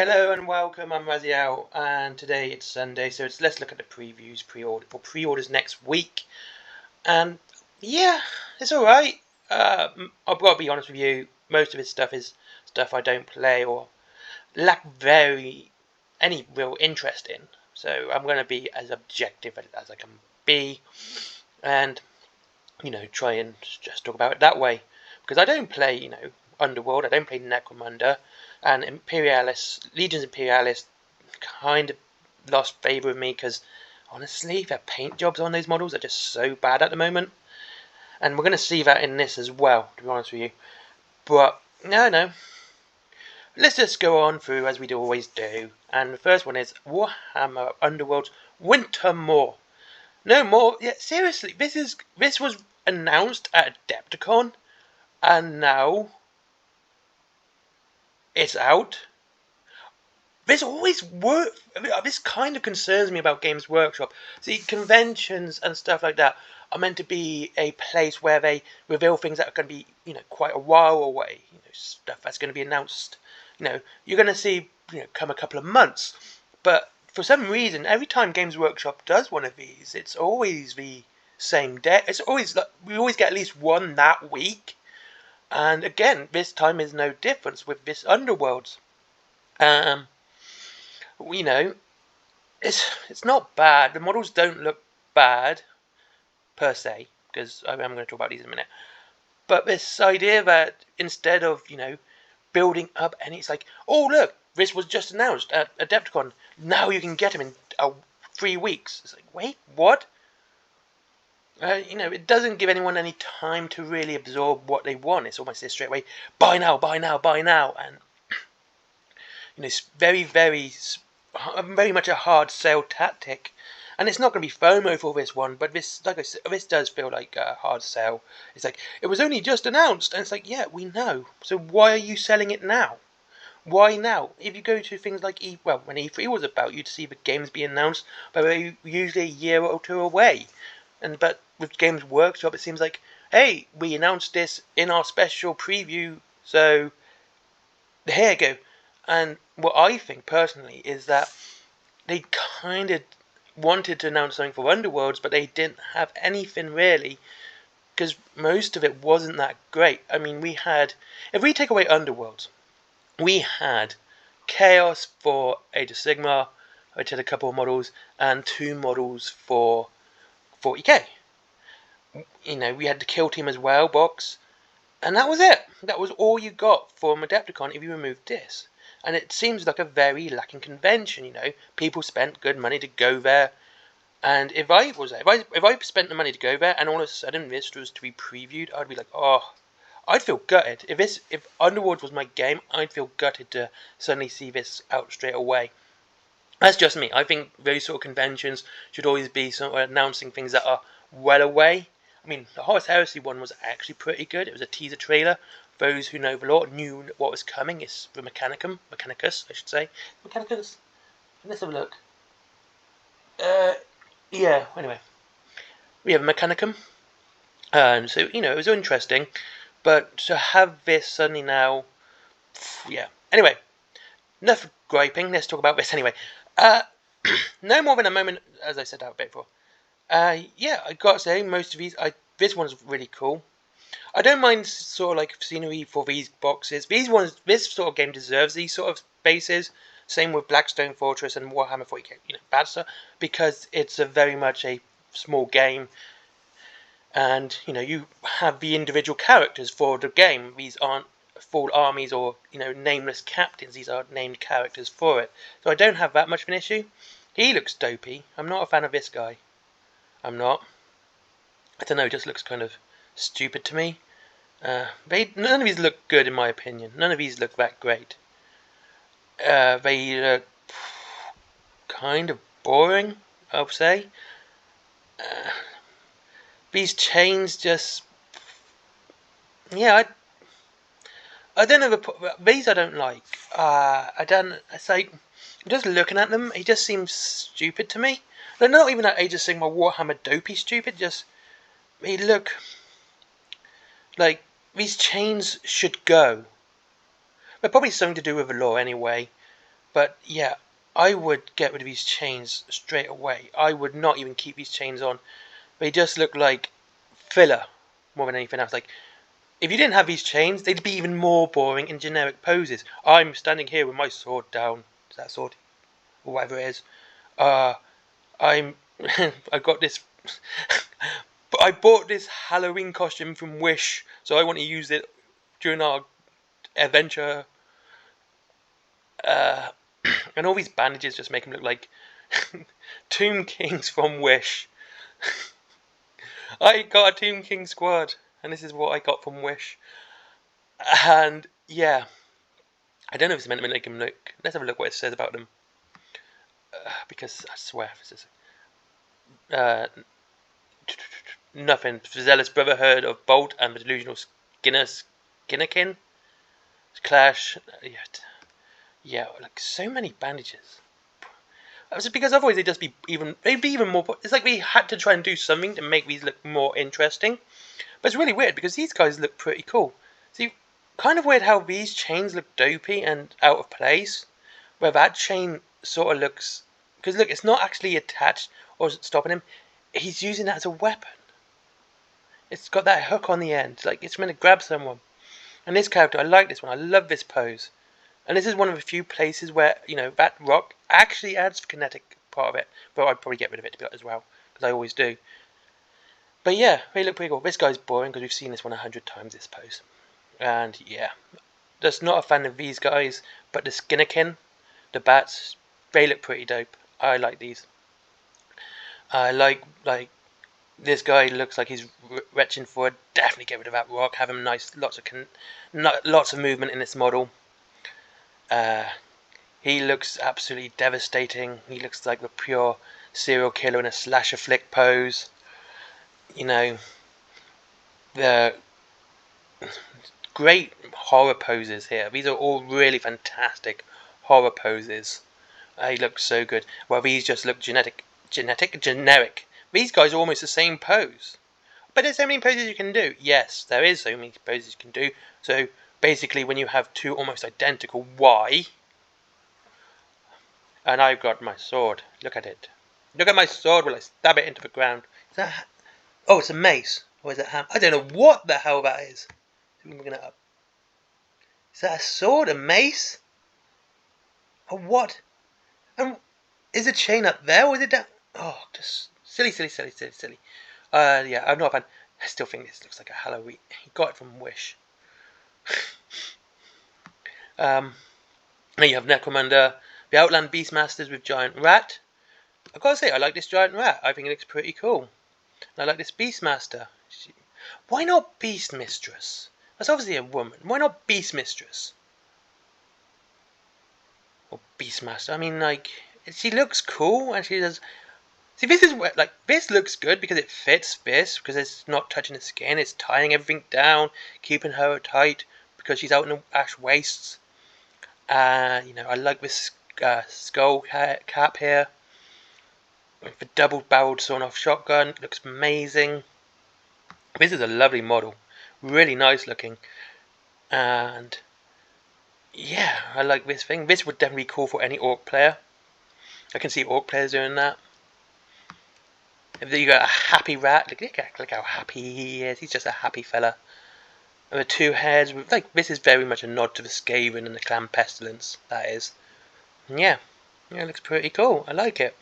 Hello and welcome, I'm Raziel, and today it's Sunday, so let's look at the previews, pre-orders next week. And yeah, it's alright. I've got to be honest with you, most of this stuff is stuff I don't play or lack any real interest in. So I'm going to be as objective as I can be, and try and just talk about it that way. Because I don't play, Underworld, I don't play Necormunda, and Legions Imperialis kind of lost favour with me because, honestly, their paint jobs on those models are just so bad at the moment. And we're going to see that in this as well, to be honest with you. But, no. Let's just go on through as we always do. And the first one is Warhammer Underworld's Wintermoor. No more. Yeah, seriously, this was announced at Adepticon, and now it's out. This always works. This kind of concerns me about Games Workshop. See, conventions and stuff like that are meant to be a place where they reveal things that are going to be, quite a while away. Stuff that's going to be announced. You're going to see, come a couple of months. But for some reason, every time Games Workshop does one of these, it's always the same day. It's always we always get at least one that week. And again, this time is no difference with this Underworlds. It's not bad. The models don't look bad per se, because I'm going to talk about these in a minute. But this idea that instead of building up, and it's like, oh look, this was just announced at Adepticon. Now you can get them in 3 weeks. It's like, wait, what? It doesn't give anyone any time to really absorb what they want. It's almost this straight away, buy now, buy now, buy now, and it's very, very much a hard sell tactic. And it's not going to be FOMO for this one, but this, like I said, this does feel like a hard sell. It's like, it was only just announced, and it's like, yeah, we know. So why are you selling it now? Why now? If you go to things like when E3 was about, you'd see the games be announced, but they're usually a year or two away. But with Games Workshop, it seems like, hey, we announced this in our special preview, so here you go. And what I think personally is that they kind of wanted to announce something for Underworlds, but they didn't have anything really, because most of it wasn't that great. I mean, if we take away Underworlds, we had Chaos for Age of Sigmar, which had a couple of models, and 2 models for 40k. We had the Kill Team as well box, and that was it. That was all you got from Adepticon if you removed this. And it seems like a very lacking convention, People spent good money to go there. And if I spent the money to go there and all of a sudden this was to be previewed, I'd be like, oh, I'd feel gutted. If Underworld was my game, I'd feel gutted to suddenly see this out straight away. That's just me. I think those sort of conventions should always be sort of announcing things that are well away. I mean, the Horus Heresy one was actually pretty good. It was a teaser trailer. Those who know the lore knew what was coming. It's the Mechanicus, I should say. Mechanicus? Let's have a look. Yeah, anyway. We have Mechanicum. So, it was interesting. But to have this suddenly now... Yeah. Anyway. Enough griping. Let's talk about this anyway. No more than a moment, as I said that a bit before. Yeah, I gotta say, most of these... This one's really cool. I don't mind sort of like scenery for these boxes. This sort of game deserves these sort of bases. Same with Blackstone Fortress and Warhammer 40k, bad stuff, because it's a very much a small game, and you have the individual characters for the game. These aren't full armies or nameless captains. These are named characters for it. So I don't have that much of an issue. He looks dopey. I'm not a fan of this guy. I'm not. I don't know. It just looks kind of stupid to me. None of these look good in my opinion. None of these look that great. They look kind of boring, I would say. These chains just... Yeah, I don't know. These I don't like. It's like, just looking at them, he just seems stupid to me. They're not even that Age of Sigmar Warhammer dopey stupid, they look like these chains should go. They're probably something to do with the lore anyway. But yeah, I would get rid of these chains straight away. I would not even keep these chains on. They just look like filler more than anything else. Like, if you didn't have these chains, they'd be even more boring in generic poses. I'm standing here with my sword down. Is that a sword? Or whatever it is. I'm I got this but I bought this Halloween costume from Wish, so I want to use it during our adventure. And all these bandages just make him look like Tomb Kings from Wish. I got a Tomb King squad, and this is what I got from Wish. And yeah, I don't know if it's meant to make him look. Let's have a look what it says about them. Because I swear, this is nothing. Zealous Brotherhood of Bolt and the Delusional Skinnerkin Clash. Yeah, like so many bandages. Because otherwise they'd be even more. It's like we had to try and do something to make these look more interesting. But it's really weird because these guys look pretty cool. See, kind of weird how these chains look dopey and out of place, where that chain sort of looks. Because look, it's not actually attached or stopping him. He's using that as a weapon. It's got that hook on the end, like it's meant to grab someone. And this character, I like this one. I love this pose. And this is one of the few places where, that rock actually adds the kinetic part of it. But I'd probably get rid of it as well, because I always do. But yeah, they look pretty cool. This guy's boring because we've seen this one 100 times, this pose. And yeah, just not a fan of these guys. But the Skinnerkin, the bats, they look pretty dope. I like these. I like this guy looks like he's retching forward. Definitely get rid of that rock. Have him nice, lots of movement in this model. He looks absolutely devastating. He looks like the pure serial killer in a slasher flick pose. The great horror poses here. These are all really fantastic horror poses. He looks so good. Well, these just look generic. These guys are almost the same pose. But there's so many poses you can do. Yes, there is so many poses you can do. So basically when you have two almost identical, why? And I've got my sword. Look at it. Look at my sword while I stab it into the ground. Is that? Oh, it's a mace. Or is it ham? I don't know what the hell that is. Looking it up. Is that a sword? A mace? Or what? And is a chain up there, or is it down? Oh, just silly. Yeah, I'm not a fan. I still think this looks like a Halloween. He got it from Wish. Now you have Necormunda, the Outland Beastmasters with Giant Rat. I've got to say, I like this Giant Rat. I think it looks pretty cool. And I like this Beastmaster. Why not Beast Mistress? That's obviously a woman. Why not Beast Mistress? Or Beastmaster. I mean, like, she looks cool and she does. See, this is where, this looks good because it fits this, because it's not touching the skin, it's tying everything down, keeping her tight, because she's out in the ash wastes. I like this skull cap here, with the double-barreled sawn-off shotgun. It looks amazing. This is a lovely model, really nice looking, and yeah, I like this thing. This would definitely be cool for any orc player. I can see orc players doing that. If you got a happy rat, look how happy he is. He's just a happy fella. And the two heads, this is very much a nod to the Skaven and the Clan Pestilence. That is, and yeah, it looks pretty cool. I like it.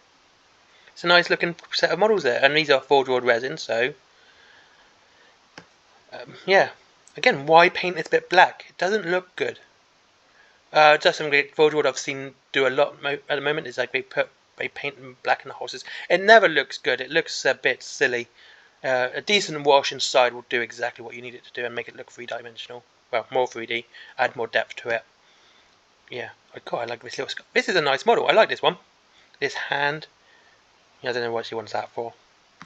It's a nice looking set of models there, and these are Forge World resin. So, yeah. Again, why paint this bit black? It doesn't look good. Just some great Forge World I've seen do a lot at the moment is they paint them black in the horses. It never looks good. It looks a bit silly. A decent wash inside will do exactly what you need it to do and make it look three-dimensional. Well, more 3D, add more depth to it. Yeah, I like this little. This is a nice model. I like this one. This hand. Yeah, I don't know what she wants that for.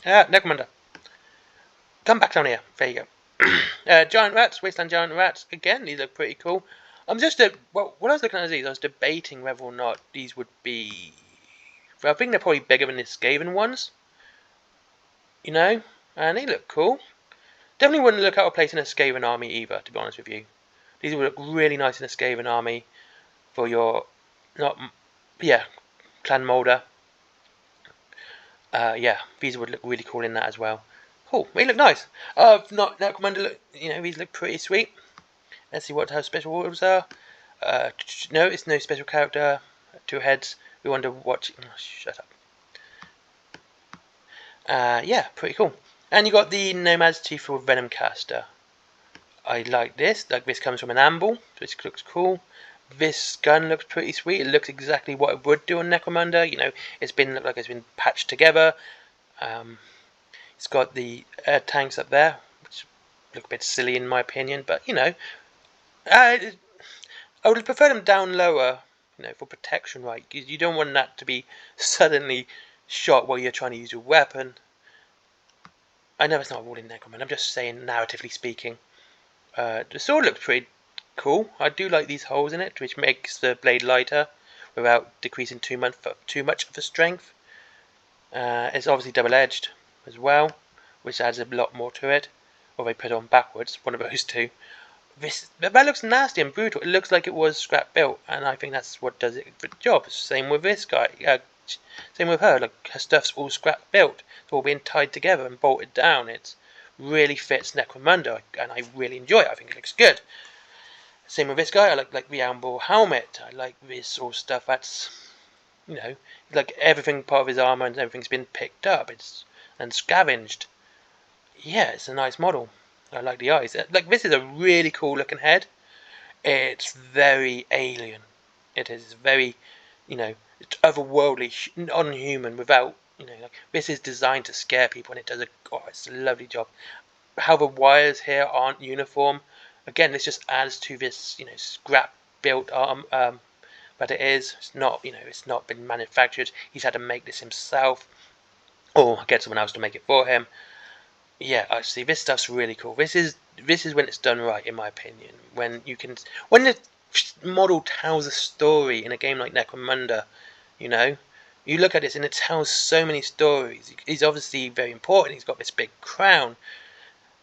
Necormunda. Come back down here. There you go. Giant rats, wasteland giant rats. Again, these look pretty cool. When I was looking at these, I was debating whether or not these would be. I think they're probably bigger than the Skaven ones. And they look cool. Definitely wouldn't look out of place in a Skaven army either, to be honest with you. These would look really nice in a Skaven army for your, not yeah, Clan Molder. Yeah, these would look really cool in that as well. Cool, they look nice. Not Necormunda look, these look pretty sweet. Let's see how special orders are. No, it's no special character. 2 heads. We wonder what. Oh, shut up. Yeah, pretty cool. And you got the Nomad's Teeth for Venom Caster. I like this. Like this comes from an amble, so this looks cool. This gun looks pretty sweet. It looks exactly what it would do on Necromunda. It's been looked like it's been patched together. It's got the tanks up there, which look a bit silly in my opinion, but I would prefer them down lower, for protection, right? You don't want that to be suddenly shot while you're trying to use your weapon. I know it's not a rule in Necromunda, I'm just saying, narratively speaking. The sword looks pretty cool. I do like these holes in it, which makes the blade lighter without decreasing too much of the strength. It's obviously double-edged as well, which adds a lot more to it. Or they put it on backwards, one of those two. That looks nasty and brutal. It looks like it was scrap built, and I think that's what does it for the job. Same with this guy. Same with her. Like, her stuff's all scrap built. It's all being tied together and bolted down. It really fits Necromunda, and I really enjoy it. I think it looks good. Same with this guy. I like the amber helmet. I like this sort of stuff. That's like everything part of his armor and everything's been picked up. And scavenged. Yeah, it's a nice model. I like the eyes. Like, this is a really cool looking head. It's very alien. It is very, it's otherworldly, unhuman. Without, this is designed to scare people, and it does it's a lovely job. How the wires here aren't uniform. Again, this just adds to this, scrap built arm. But it is. It's not, it's not been manufactured. He's had to make this himself, or get someone else to make it for him. Yeah, I see. This stuff's really cool. This is when it's done right, in my opinion. When the model tells a story in a game like Necromunda, you look at this and it tells so many stories. He's obviously very important. He's got this big crown,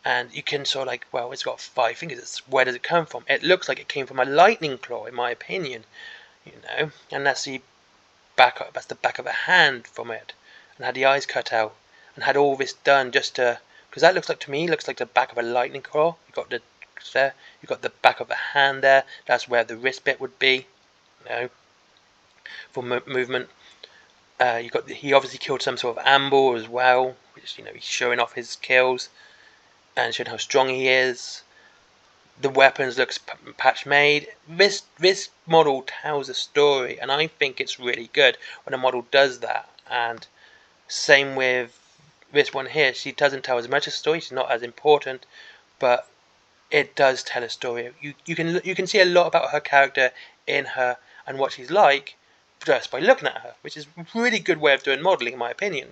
and you can sort of well, it's got 5 fingers. Where does it come from? It looks like it came from a lightning claw, in my opinion. And that's the back. That's the back of a hand from it, and had the eyes cut out, and had all this done just to. Because that looks like the back of a lightning claw. You got the back of the hand there. That's where the wrist bit would be, for movement. He obviously killed some sort of amble as well, which he's showing off his kills and showing how strong he is. The weapons looks patch made. This model tells a story, and I think it's really good when a model does that. And same with this one here. She doesn't tell as much a story. She's not as important, but it does tell a story. You can see a lot about her character in her and what she's like just by looking at her, which is a really good way of doing modelling, in my opinion.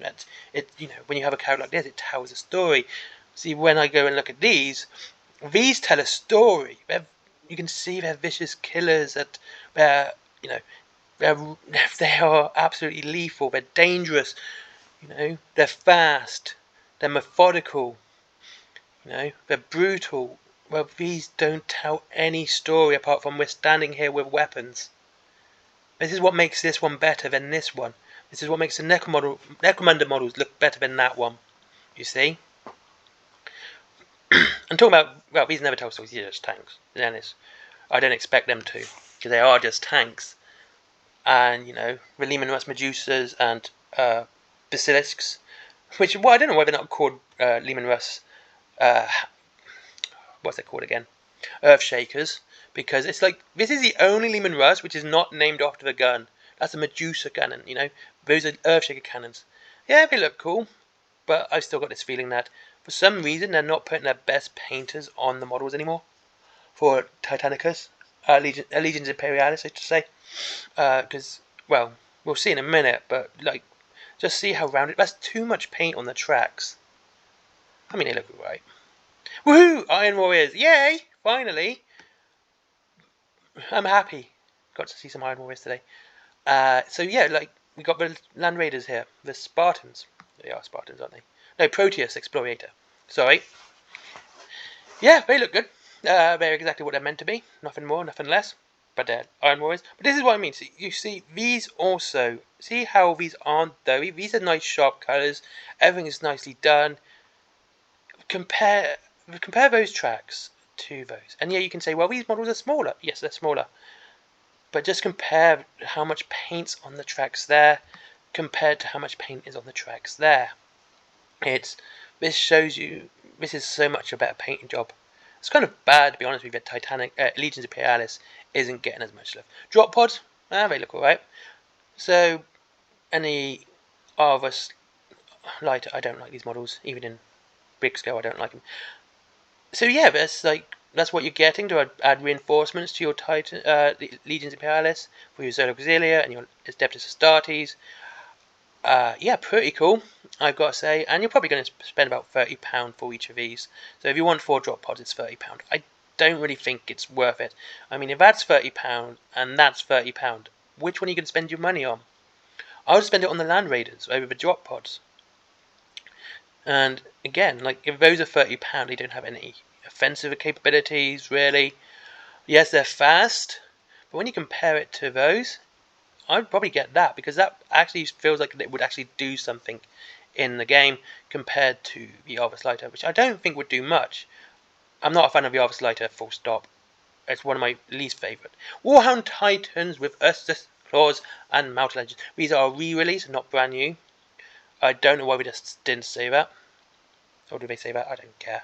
When you have a character like this, it tells a story. See, when I go and look at these tell a story. You can see they're vicious killers. That they are absolutely lethal. They're dangerous. They're fast. They're methodical. They're brutal. Well, these don't tell any story apart from we're standing here with weapons. This is what makes this one better than this one. This is what makes the Necromunda models look better than that one. You see? I'm talking about, well, these never tell stories. These are just tanks. I don't expect them to, because they are just tanks. And, the Leman Russ Medusas and Basilisks, which, I don't know why they're not called Leman Russ, what's it called again? Earthshakers, because it's like, this is the only Leman Russ which is not named after the gun. That's a Medusa cannon, those are Earthshaker cannons. Yeah, they look cool, but I've still got this feeling that for some reason they're not putting their best painters on the models anymore for Titanicus, Legions Imperialis, I should say, because, well, we'll see in a minute, but, just see how rounded. That's too much paint on the tracks. I mean, they look alright. Woohoo! Iron Warriors! Yay! Finally! I'm happy. Got to see some Iron Warriors today. So yeah, we got the Land Raiders here. The Spartans. They are Spartans, aren't they? No, Proteus Explorator. Sorry. Yeah, they look good. They're exactly what they're meant to be. Nothing more, nothing less. but they're Iron Warriors. But this is what I mean. So you see, these also, see how these aren't doughy? These are nice sharp colours. Everything is nicely done. Compare those tracks to those. And yeah, you can say, well, these models are smaller. Yes, they're smaller. But just compare how much paint's on the tracks there compared to how much paint is on the tracks there. This shows you, this is so much a better painting job. It's kind of bad, to be honest with you, that Titanic, Legions Imperialis isn't getting as much love. Drop pods, they look alright. So, any of us lighter, I don't like these models, even in big scale, I don't like them. So yeah, that's what you're getting to add reinforcements to your Titan, the Legions Imperialis for your Zerg Auxilia and your Adeptus Astartes. Yeah, pretty cool, I've got to say. And you're probably going to spend about £30 for each of these. So if you want 4 drop pods, it's £30. I don't really think it's worth it. I mean, if that's £30 and that's £30, which one are you going to spend your money on? I would spend it on the Land Raiders over the drop pods. And again, like, if those are £30, they don't have any offensive capabilities, really. Yes, they're fast, but when you compare it to those, I'd probably get that, because that actually feels like it would actually do something in the game compared to the Arvis Lighter, which I don't think would do much. I'm not a fan of the Arvis Lighter, full stop. It's one of my least favourite. Warhound Titans with Ursus Claws and Mountain Legends. These are a re-release, not brand new. I don't know why we just didn't say that. Or did they say that? I don't care.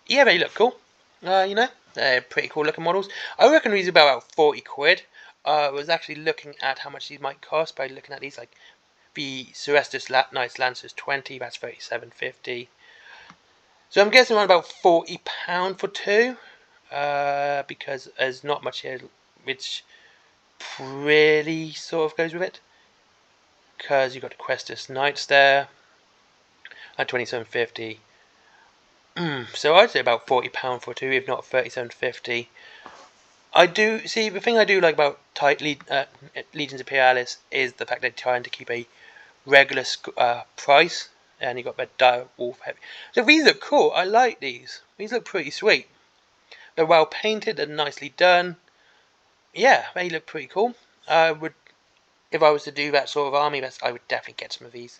Yeah, they look cool. They're pretty cool looking models. I reckon these are about 40 quid. I was actually looking at how much these might cost by looking at these, like the Cerestus Nice Lancers 20, that's 37.50. So I'm guessing around about £40 for 2, because there's not much here which really sort of goes with it. Because you've got the Questus Knights there at 27.50. So I'd say about £40 for 2, if not 37.50. I do see, the thing I do like about Legions Imperialis is the fact they're trying to keep a regular price, and you got that dire wolf heavy. So these look cool. I like these. These look pretty sweet. They're well painted and nicely done. Yeah, they look pretty cool. If I was to do that sort of army, I would definitely get some of these.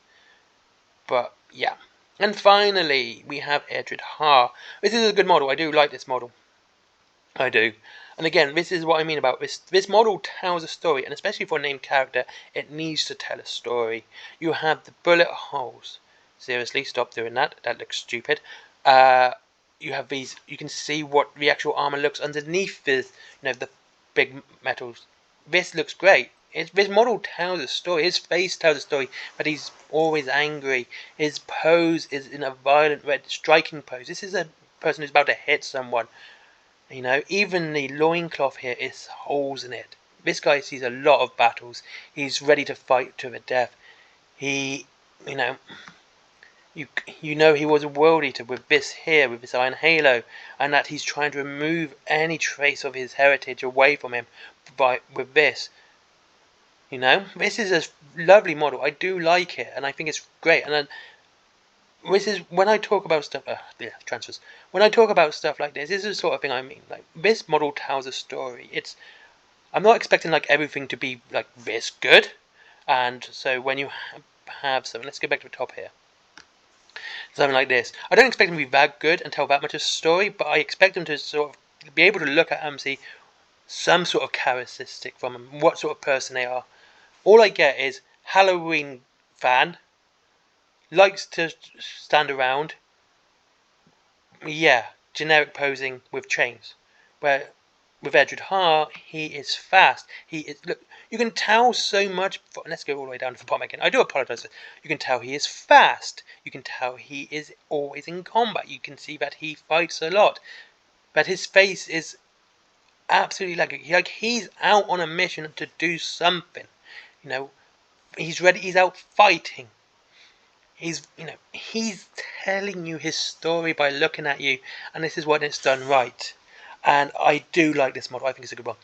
But yeah. And finally, we have Edred Ha. This is a good model. I do like this model. I do. And again, this is what I mean about this. This model tells a story, and especially for a named character, it needs to tell a story. You have the bullet holes. Seriously, stop doing that. That looks stupid. You have these. You can see what the actual armor looks underneath the big metals. This looks great. This model tells a story. His face tells a story, but he's always angry. His pose is in a violent, red, striking pose. This is a person who's about to hit someone. Even the loincloth here is holes in it. This guy sees a lot of battles. He's ready to fight to the death. He, you know he was a world eater with this here, with this iron halo, and that he's trying to remove any trace of his heritage away from him with this. This is a lovely model. I do like it, and I think it's great. And this is when I talk about stuff. Transfers. When I talk about stuff like this is the sort of thing I mean. Like, this model tells a story. I'm not expecting like everything to be like this good, and so when you have something, let's go back to the top here. Something like this. I don't expect them to be that good and tell that much of a story, but I expect them to sort of be able to look at them and see some sort of characteristic from them, what sort of person they are. All I get is Halloween fan, likes to stand around. Yeah, generic posing with chains. Where with Edred Ha, he is fast. Look, you can tell so much. Let's go all the way down to the bottom again. I do apologise. You can tell he is fast. You can tell he is always in combat. You can see that he fights a lot. But his face is absolutely like he's out on a mission to do something. He's ready. He's out fighting. He's telling you his story by looking at you, and this is when it's done right. And I do like this model. I think it's a good one.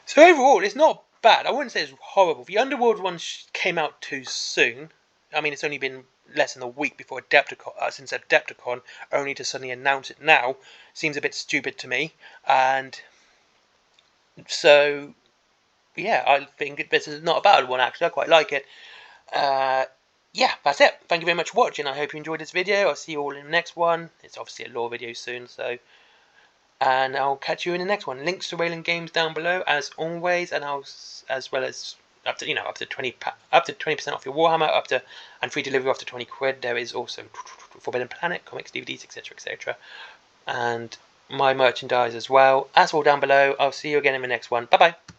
So overall, it's not bad. I wouldn't say it's horrible. The Underworld one came out too soon. I mean, it's only been less than a week before since Adepticon, only to suddenly announce it now seems a bit stupid to me. And So yeah, I think this is not a bad one actually. I quite like it. Yeah, that's it. Thank you very much for watching. I hope you enjoyed this video. I'll see you all in the next one. It's obviously a lore video soon, so. And I'll catch you in the next one. Links to Wayland Games down below as always, and as well as up to up to 20% off your Warhammer, and free delivery after 20 quid. There is also Forbidden Planet comics, DVDs, etc., etc., and my merchandise as well. That's all down below. I'll see you again in the next one. Bye bye.